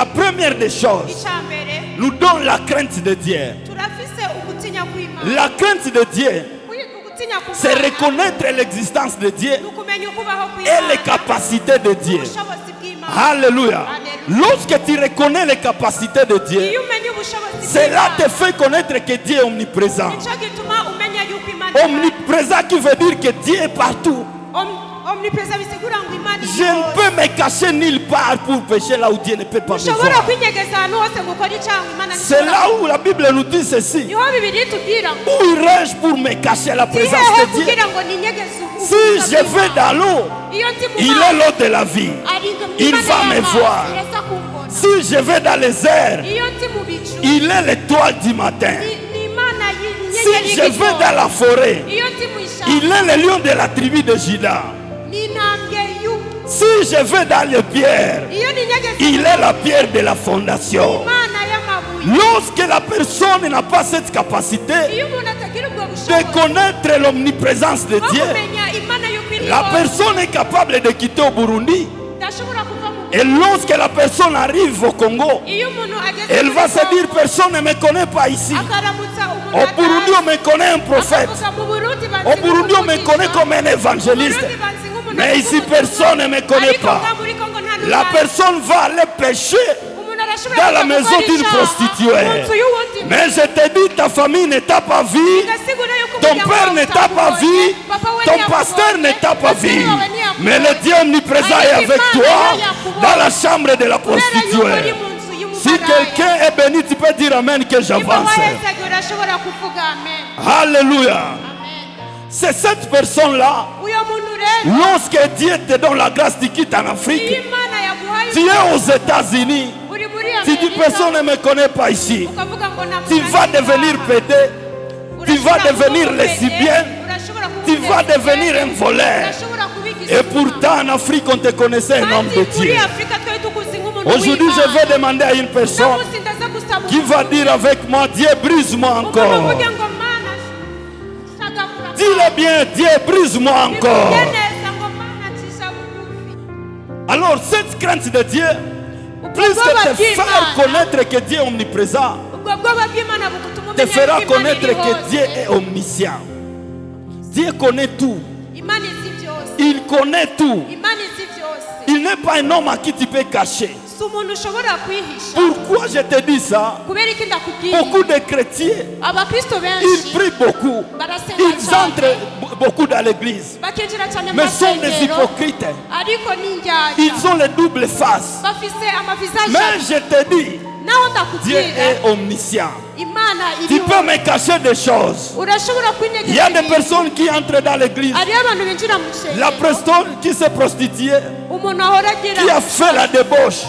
La première des choses nous donne la crainte de Dieu. La crainte de Dieu, c'est reconnaître l'existence de Dieu et les capacités de Dieu. Alléluia. Lorsque tu reconnais les capacités de Dieu, cela te fait connaître que Dieu est omniprésent. Omniprésent qui veut dire que Dieu est partout. Je ne peux me cacher nulle part pour pécher là où Dieu ne peut pas me voir. C'est là où la Bible nous dit ceci. Où irai-je pour me cacher la présence de Dieu? Si je vais dans l'eau, il est l'eau de la vie. Il va me voir. Si je vais dans les airs, il est l'étoile du matin. Si je vais dans la forêt, il est le lion de la tribu de Juda. Si je vais dans les pierres, il est la pierre de la fondation. Lorsque la personne n'a pas cette capacité de connaître l'omniprésence de Dieu, la personne est capable de quitter au Burundi. Et lorsque la personne arrive au Congo, elle va se dire, personne ne me connaît pas ici. Au Burundi, on me connaît un prophète. Au Burundi, on me connaît comme un évangéliste. Mais ici, personne ne me connaît pas. La personne va aller pécher dans la maison d'une prostituée. Mais je te dis, ta famille ne t'a pas vu, ton père ne t'a pas vu, ton pasteur ne t'a pas vu. Mais le Dieu omniprésent est avec toi dans la chambre de la prostituée. Si quelqu'un est béni, tu peux dire amen que j'avance. Alléluia. C'est cette personne-là, lorsque Dieu te donne la grâce, tu quittes en Afrique, tu es aux États-Unis, tu dis personne ne me connaît pas ici, tu vas devenir pédé, tu vas devenir lesbienne, tu vas devenir un voleur. Et pourtant en Afrique on te connaissait un homme de Dieu. Aujourd'hui je vais demander à une personne qui va dire avec moi, Dieu brise-moi encore. Dis-le bien, Dieu brise-moi encore. Alors cette crainte de Dieu, plus que te faire connaître que Dieu est omniprésent, te fera connaître que Dieu est omniscient. Dieu connaît tout. Il connaît tout. Il n'est pas un homme à qui tu peux cacher. Pourquoi je te dis ça? Beaucoup de chrétiens, ils prient beaucoup, ils entrent beaucoup dans l'église, mais sont des hypocrites. Ils ont les doubles faces. Mais je te dis, Dieu est omniscient. Tu peux me cacher des choses. Il y a des personnes qui entrent dans l'église. La personne qui s'est prostituée, qui a fait la débauche,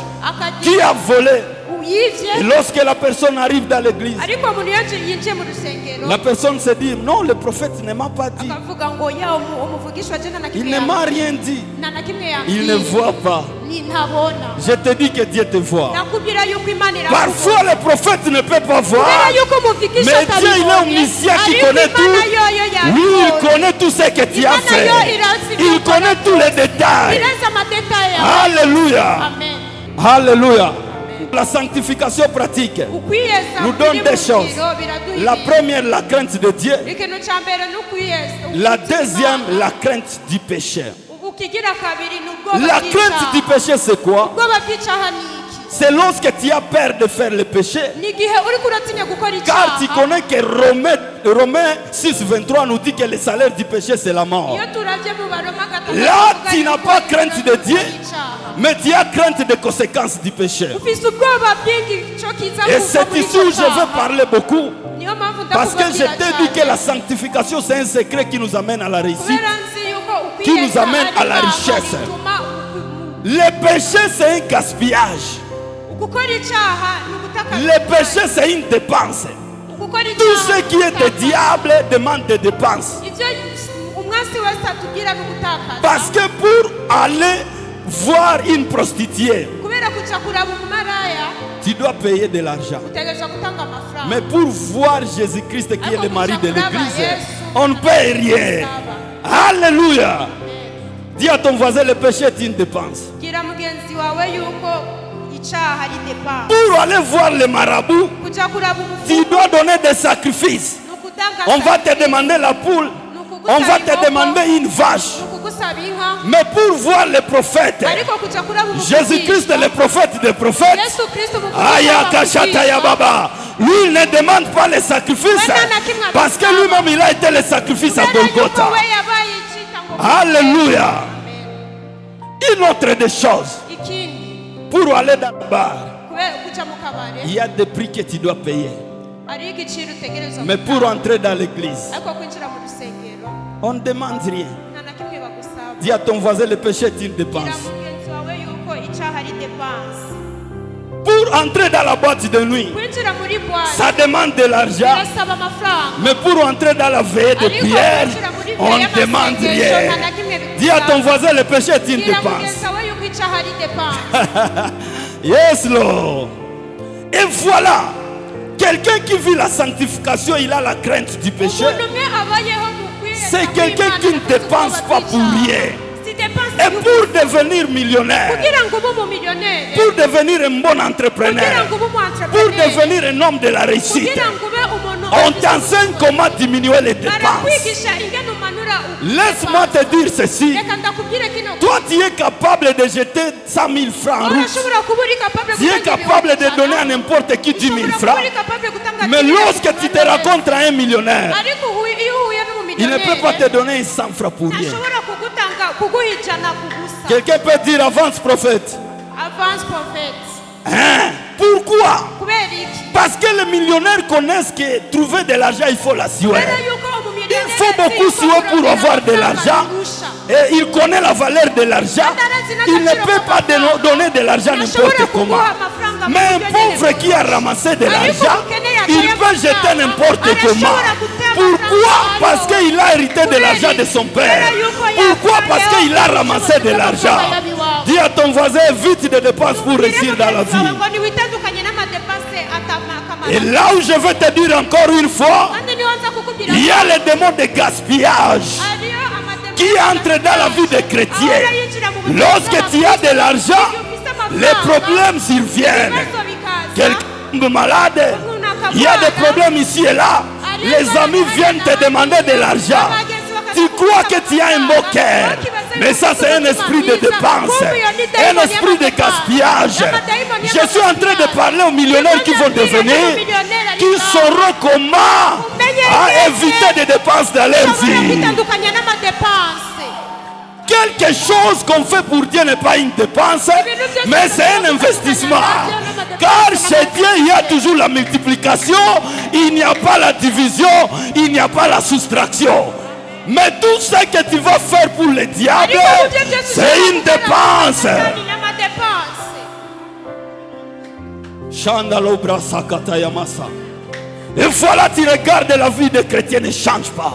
qui a volé. Et lorsque la personne arrive dans l'église, la personne se dit, non, le prophète ne m'a pas dit. Il ne m'a rien dit. Il ne voit pas. Je te dis que Dieu te voit. Parfois le prophète ne peut pas voir, mais Dieu il est omniscient qui connaît tout. Oui, il connaît tout ce que tu as fait. Il connaît tous les détails. Alléluia. Alléluia. La sanctification pratique nous donne des choses. La première, la crainte de Dieu. La deuxième, la crainte du péché. La crainte du péché, c'est quoi? C'est lorsque tu as peur de faire le péché. Car tu connais que Romains 6, 23 nous dit que le salaire du péché, c'est la mort. Là, tu n'as pas crainte de Dieu, mais tu as crainte des conséquences du péché. Et c'est ici où je veux parler beaucoup. Parce que je t'ai dit que la sanctification, c'est un secret qui nous amène à la réussite, qui nous amène à la richesse. Le péché, c'est un gaspillage. Le péché, c'est une dépense. Tout ce qui est de diable demande des dépenses. Parce que pour aller voir une prostituée, tu dois payer de l'argent. Mais pour voir Jésus-Christ qui est le mari de l'église, on ne paye rien. Alléluia. Dis à ton voisin, le péché est une dépense. Pour aller voir les marabouts, tu dois donner des sacrifices. On va te demander la poule, on va te demander une vache. Mais pour voir les prophètes, Jésus-Christ est le prophète des prophètes. Lui, il ne demande pas les sacrifices parce que lui-même, il a été le sacrifice à Golgotha. Alléluia. Une autre des choses, pour aller dans le bar, il y a des prix que tu dois payer. Mais pour entrer dans l'église, on ne demande rien. Dis à ton voisin, le péché est une dépense. Pour entrer dans la boîte de nuit, ça demande de l'argent. Mais pour entrer dans la veillée de prière, on ne demande rien. Dis à ton voisin, le péché est une dépense. Yes, Lord. Et voilà, quelqu'un qui vit la sanctification, il a la crainte du péché. C'est quelqu'un qui ne dépense pas pour rien. Et pour devenir millionnaire, pour devenir un bon entrepreneur, pour devenir un homme de la réussite, on t'enseigne comment diminuer les dépenses. Laisse-moi te dire ceci. Toi, tu es capable de jeter 100 000 francs en route. Tu es capable de donner à n'importe qui 10 000 francs. Mais lorsque tu te rencontres à un millionnaire, il ne peut pas te donner 100 francs pour rien. Quelqu'un peut dire avance prophète. Avance prophète. Hein? Pourquoi? Parce que les millionnaires connaissent que trouver de l'argent, il faut la suer. Il faut beaucoup suer pour avoir de l'argent. Et il connaît la valeur de l'argent. Il ne peut pas donner de l'argent n'importe comment. Mais un pauvre qui a ramassé de l'argent, il peut jeter n'importe comment. Pourquoi? Parce qu'il a hérité de l'argent de son père. Pourquoi? Parce qu'il a ramassé de l'argent. Dis à ton voisin, évite de dépenses pour réussir dans la vie. Et là où je veux te dire encore une fois, il y a le démon de gaspillage qui entre dans la vie des chrétiens. Lorsque tu as de l'argent, les problèmes surviennent. Quelqu'un est malade, il y a des problèmes ici et là. Les amis viennent te demander de l'argent. Tu crois que tu as un beau cœur, mais ça c'est un esprit de dépense, un esprit de gaspillage. Je suis en train de parler aux millionnaires qui vont devenir, qui sauront comment éviter des dépenses dans leur vie. Quelque chose qu'on fait pour Dieu n'est pas une dépense, mais c'est un investissement. Car chez Dieu, il y a toujours la multiplication, il n'y a pas la division, il n'y a pas la soustraction. Mais tout ce que tu vas faire pour le diable, c'est une dépense. Et voilà, tu regardes la vie des chrétiens ne change pas.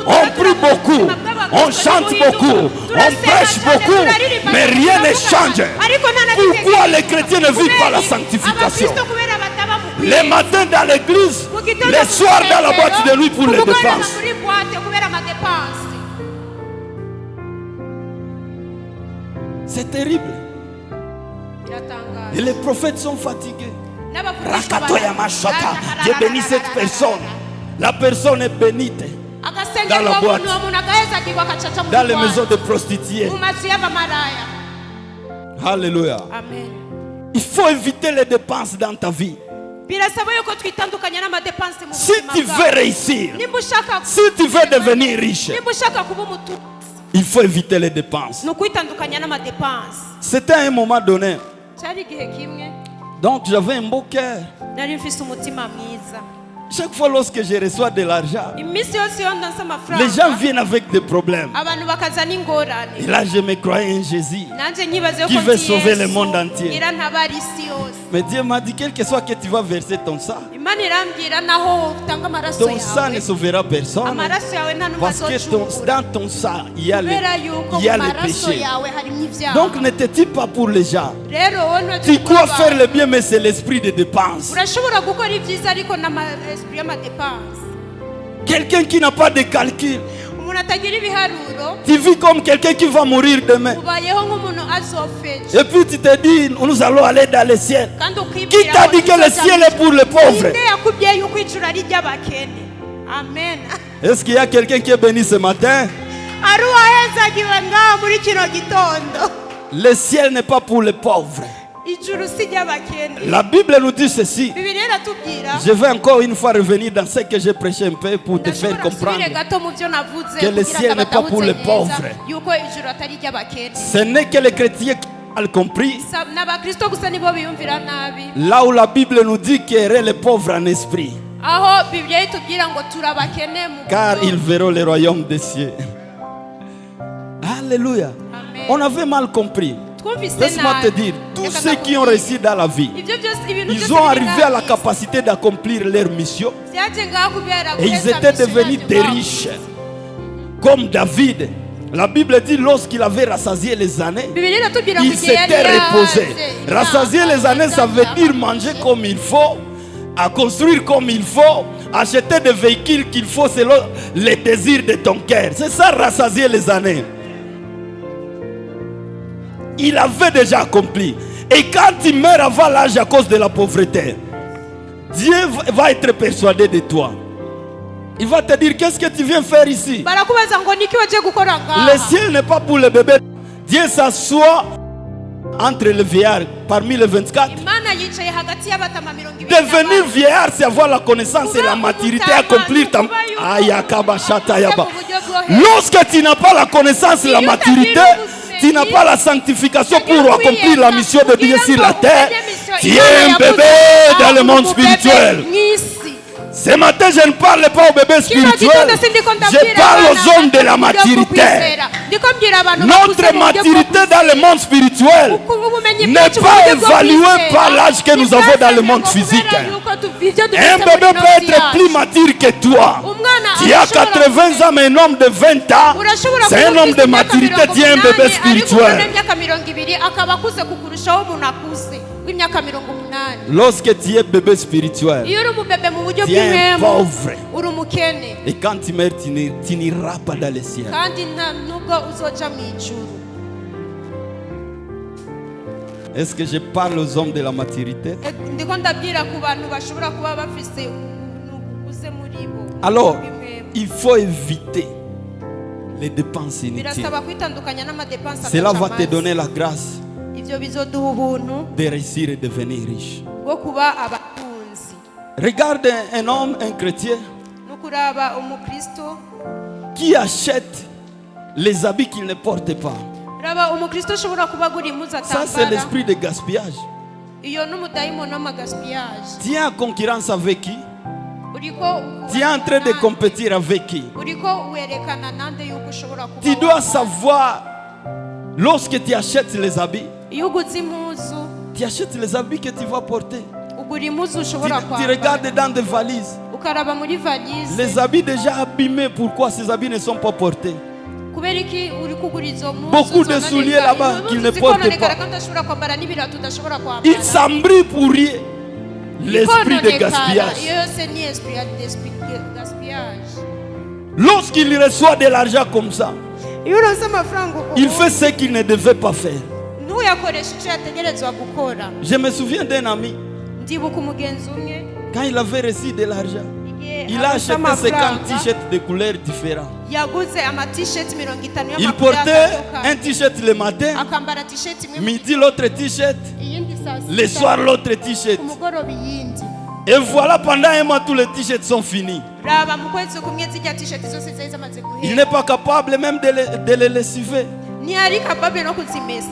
On prie beaucoup, on chante beaucoup, on prêche beaucoup, mais rien ne change. Pourquoi les chrétiens ne vivent pas la sanctification? Les matins dans l'église, les soirs dans la boîte de nuit pour les dépenses. C'est terrible. Et les prophètes sont fatigués. Dieu bénit cette personne. La personne est bénite. Dans la boîte, dans les maisons de prostituées. Alléluia. Amen. Il faut éviter les dépenses dans ta vie. Si tu veux réussir, si tu veux devenir riche, il faut éviter les dépenses. C'était à un moment donné. Donc j'avais un beau cœur. Chaque fois lorsque je reçois de l'argent, les gens viennent avec des problèmes. Et là je me croyais en Jésus qui veut sauver le monde entier. Mais Dieu m'a dit, quel que soit que tu vas verser ton sang, ton sang ne sauvera personne. Parce que dans ton sang, il y a le péché. Donc ne te tue pas pour les gens. Tu crois faire le bien, mais c'est l'esprit de dépense. Quelqu'un qui n'a pas de calcul, Tu vis comme quelqu'un qui va mourir demain. Et puis tu te dis, nous allons aller dans le ciel. Qui t'a dit que le ciel est pour les pauvres? Amen. Est-ce qu'il y a quelqu'un qui est béni ce matin? Le ciel n'est pas pour les pauvres. La Bible nous dit ceci. Je vais encore une fois revenir dans ce que j'ai prêché un peu pour te faire comprendre que le ciel n'est pas pour les pauvres. Ce n'est que les chrétiens qui ont compris. Là où la Bible nous dit qu'il y aurait les pauvres en esprit, car ils verront le royaume des cieux. Alléluia. On avait mal compris. Laisse-moi te dire, tous ceux qui ont réussi dans la vie, ils ont arrivé à la capacité d'accomplir leur mission. Et ils étaient devenus des riches. Comme David. La Bible dit lorsqu'il avait rassasié les années, il s'était reposé. Rassasier les années, ça veut dire manger comme il faut, à construire comme il faut, acheter des véhicules qu'il faut selon les désirs de ton cœur. C'est ça, rassasier les années. Il avait déjà accompli. Et quand il meurt avant l'âge à cause de la pauvreté, Dieu va être persuadé de toi. Il va te dire, qu'est-ce que tu viens faire ici? Le ciel n'est pas pour les bébés. Dieu s'assoit entre les vieillards, parmi les 24. Devenir vieillard, c'est avoir la connaissance et la maturité, accomplir ta... Lorsque tu n'as pas la connaissance et la maturité, tu n'as pas la sanctification pour accomplir la mission de Dieu sur la terre, tu es un bébé dans le monde spirituel. Ce matin, je ne parle pas aux bébés spirituels, je parle aux hommes de la maturité. Notre maturité dans le monde spirituel n'est pas évaluée par l'âge que nous avons dans le monde physique. Un bébé peut être plus mature que toi. Tu as 80 ans, mais un homme de 20 ans, c'est un homme de maturité, tu es un bébé spirituel. Lorsque tu es bébé spirituel, tu es un pauvre. Et quand tu meurs, tu n'iras pas dans le ciel. Est-ce que je parle aux hommes de la maturité? Alors, il faut éviter les dépenses inutiles. Cela va te donner la grâce de réussir et devenir riche. Regarde un homme, un chrétien, qui achète les habits qu'il ne porte pas. Ça, c'est l'esprit de gaspillage. Tu es en concurrence avec qui? Tu es en train de compétir avec qui? Tu dois savoir, lorsque tu achètes les habits, tu achètes les habits que tu vas porter. Tu regardes dans des valises. Les habits déjà abîmés, pourquoi ces habits ne sont pas portés? Beaucoup de souliers là-bas qu'ils ne portent pas. Ils s'embrient pour rien. L'esprit de gaspillage. Lorsqu'il reçoit de l'argent comme ça, il fait ce qu'il ne devait pas faire. Je me souviens d'un ami, quand il avait reçu de l'argent, il a acheté 50 t-shirts de couleurs différentes. Il portait un t-shirt le matin, midi l'autre t-shirt, le soir l'autre t-shirt. Et voilà, pendant un mois, tous les t-shirts sont finis. Il n'est pas capable même de les lessiver.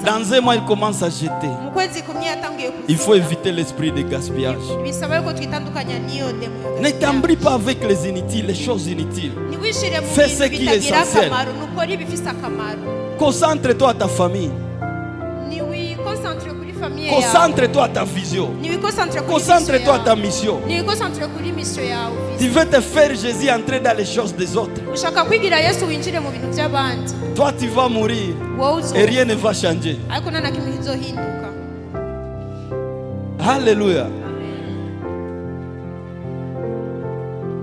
Dans un mois, il commence à jeter. Il faut éviter l'esprit de gaspillage. Ne t'embrouille pas avec les inutiles, les choses inutiles. Fais ce qui est essentiel. Concentre-toi à ta famille. Concentre-toi à ta vision. Concentre-toi à ta mission. Tu veux te faire Jésus entrer dans les choses des autres. Toi, tu vas mourir et rien ne va changer. Alléluia.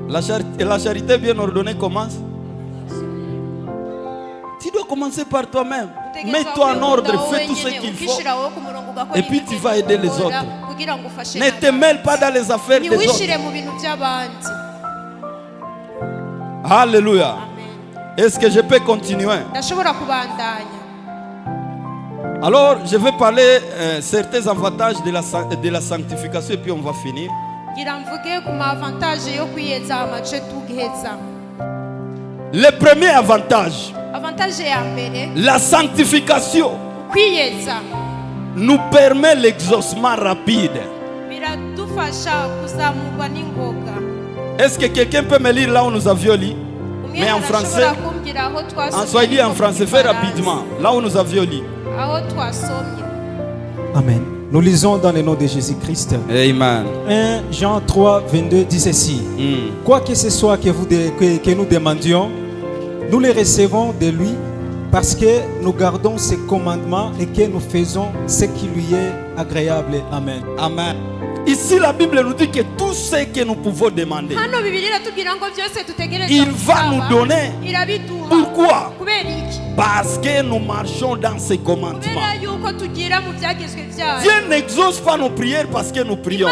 La charité bien ordonnée commence commencer par toi-même. Mets-toi en ordre, fais tout ce qu'il faut. Et puis tu vas aider les autres. Ne te mêle pas dans les affaires des autres. Alléluia. Est-ce que je peux continuer? Alors, je vais parler certains avantages de la sanctification et puis on va finir. Le premier avantage, la sanctification nous permet l'exaucement rapide. Est-ce que quelqu'un peut me lire là où nous avions lu? Mais en français, en swahili et en français, fais rapidement. Là où nous avions lu. Amen. Nous lisons dans le nom de Jésus-Christ. Amen. 1 Jean 3, 22 dit ceci. Quoi que ce soit que nous demandions, nous les recevons de lui parce que nous gardons ses commandements et que nous faisons ce qui lui est agréable. Amen. Amen. Ici, la Bible nous dit que tout ce que nous pouvons demander, il va nous donner. Pourquoi? Parce que nous marchons dans ses commandements. Dieu n'exauce pas nos prières parce que nous prions.